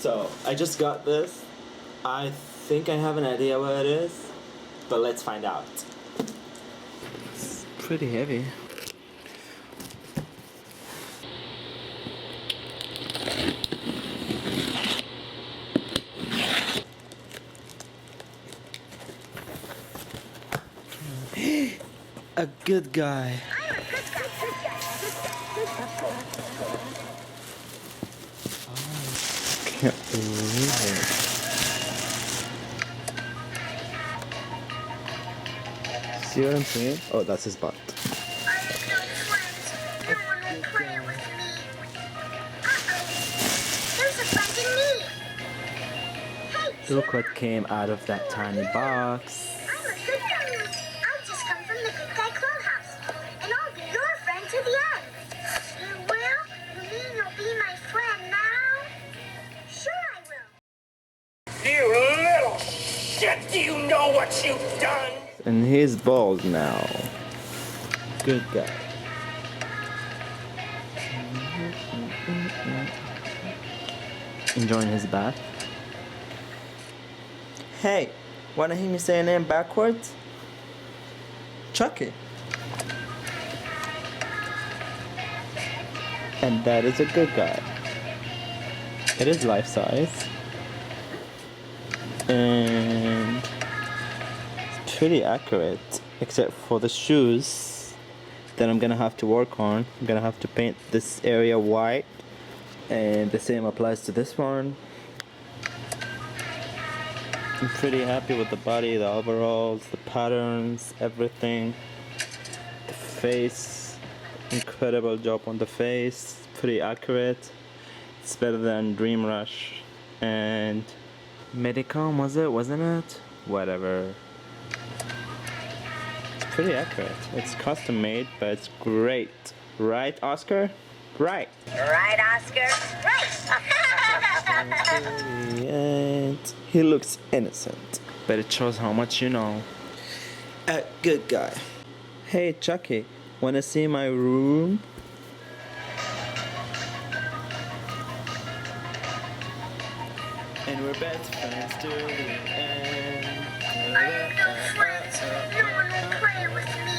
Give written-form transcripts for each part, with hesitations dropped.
So, I just got this. I think I have an idea what it is, but let's find out. It's pretty heavy. A good guy. Can't believe it. See what I'm saying? Oh, that's his butt. Look what came out of that tiny box. I'm a good guy. I've just come from the Good Guy Clubhouse, and I'll be your friend to the end. You will? You mean you'll be my friend now? Sure I will. You little shit! Do you know what you've done? And he's bald now. Good guy. Enjoying his bath. Hey, wanna hear me say a name backwards? Chucky. And that is a good guy. It is life size. And it's pretty accurate, except for the shoes that I'm gonna have to work on. I'm gonna have to paint this area white. And the same applies to this one. I'm pretty happy with the body, the overalls, the patterns, everything. The face, incredible job on the face, pretty accurate. It's better than Dream Rush and Medicom, wasn't it? Whatever. It's pretty accurate. It's custom made, but it's great. Right, Oscar? Right. Right, Oscar? Right. And he looks innocent, but it shows how much you know. A good guy. Hey Chucky, wanna see my room? And we're best friends till the end. I have no friends. No one will play with me.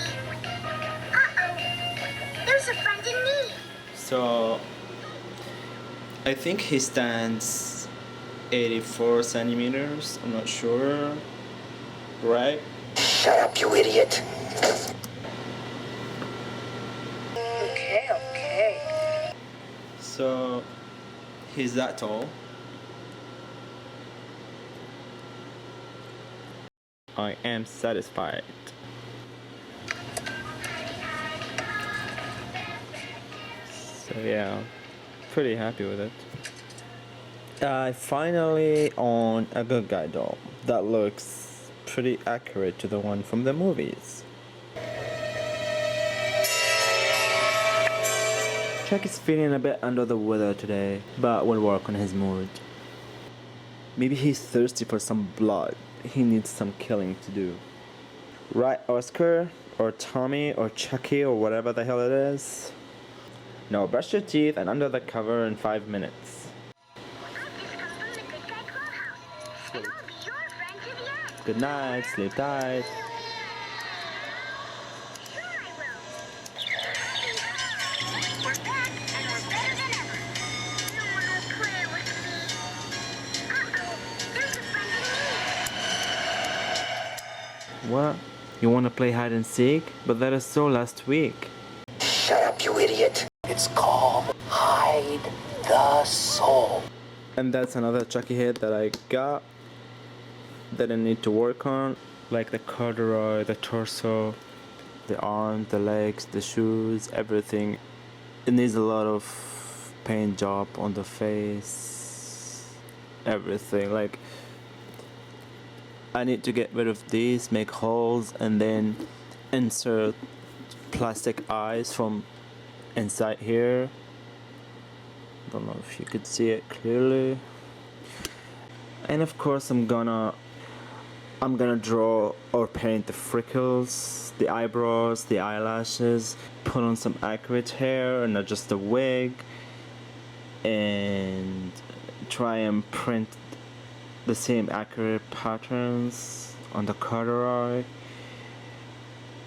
Uh-oh. There's a friend in need. So, I think he stands 84 centimeters. I'm not sure. Right? Shut up, you idiot! Okay. So, he's that tall. I am satisfied. So yeah, pretty happy with it. I finally own a good guy doll that looks pretty accurate to the one from the movies. Chuck is feeling a bit under the weather today, but will work on his mood. Maybe he's thirsty for some blood. He needs some killing to do. Right, Oscar? Or Tommy? Or Chucky? Or whatever the hell it is? Now brush your teeth and under the cover in 5 minutes. Good night, sleep tight. What? You want to play hide and seek? But that is so last week. Shut up, you idiot! It's called Hide the Soul. And that's another Chucky head that I got that I need to work on. Like the corduroy, the torso, the arms, the legs, the shoes, everything. It needs a lot of paint job on the face. Everything. Like, I need to get rid of these, make holes, and then insert plastic eyes from inside here. Don't know if you could see it clearly. And of course I'm gonna draw or paint the freckles, the eyebrows, the eyelashes, put on some accurate hair and not just a wig, and try and print the same accurate patterns on the corduroy,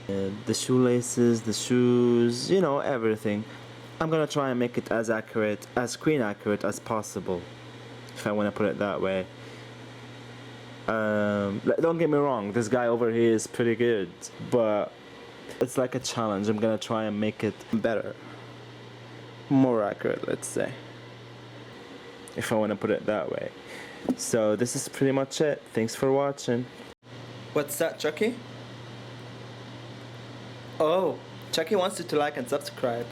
the shoelaces, the shoes, you know, everything. I'm gonna try and make it as accurate, as screen accurate as possible, if I want to put it that way. Don't get me wrong, this guy over here is pretty good, but it's like a challenge. I'm gonna try and make it better, more accurate, let's say, if I want to put it that way. So this is pretty much it. Thanks for watching. What's that, Chucky? Oh, Chucky wants you to like and subscribe.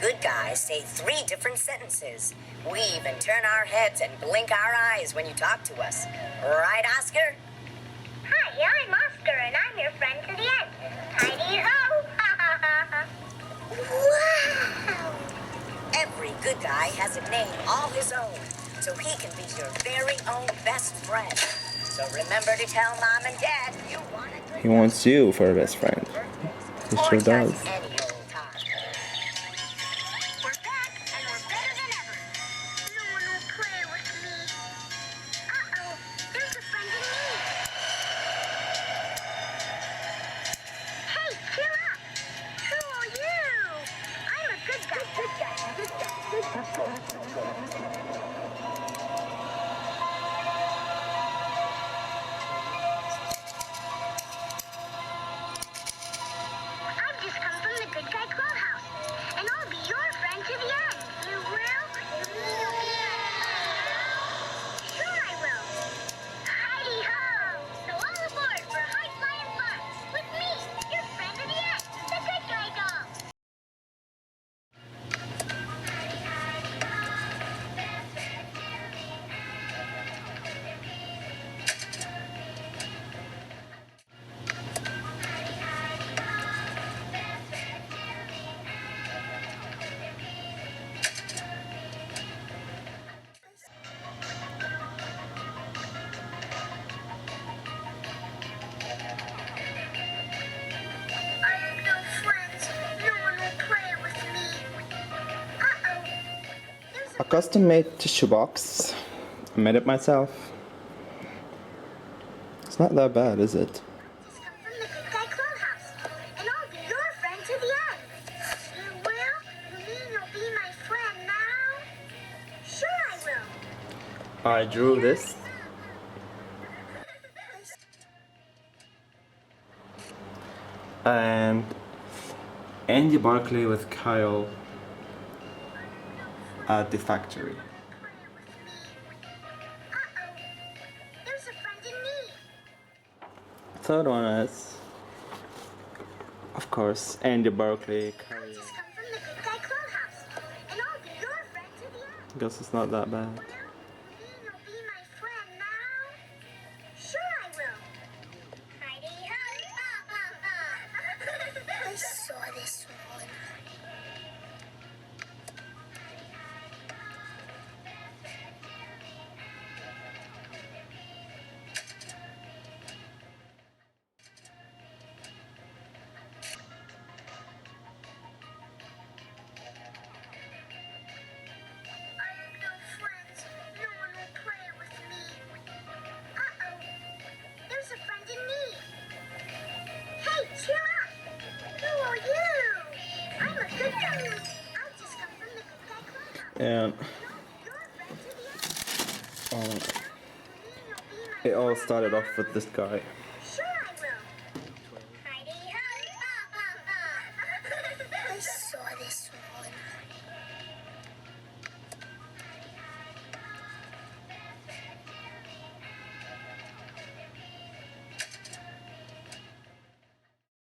Good guys say 3 different sentences. We even turn our heads and blink our eyes when you talk to us. Right, Oscar? Hi, I'm Oscar, and I'm your friend to the end. Heidi-ho! Wow! Every good guy has a name all his own, so he can be your very own best friend. So remember to tell Mom and Dad you want a good He wants you for a best friend. He or sure just does. any old time. We're back, and we're better than ever. No one will play with me. Uh-oh, there's a friend in need. Hey, cheer up! Who are you? I'm a good guy. Good guy. Good guy. Good guy. I've just come from the Good Guy Clubhouse, and I'll be your friend to the end. You will? You mean you'll be my friend? Sure I will. Heidi-ho! So all aboard for high flying fun with me, your friend to the end, the Good Guy Doll. I have no friends. No one will play with me. Uh-oh. There's A custom-made tissue box. I made it myself. It's not that bad, is it? just come from the Good Guy Clubhouse, and I'll be your friend to the end. You will? You mean you'll be my friend now? Sure I will. I drew this. And Andy Barkley with Kyle at the factory. Uh-oh. There's a friend in need. Third one is, of course, Andy Barkley. Kyle. I've just come from the Good Guy Clubhouse, and I'll be your friend to the end. Guess it's not that bad. Will? You mean you'll be my friend now? Sure I will. Heidi-ho! And it all started off with this guy.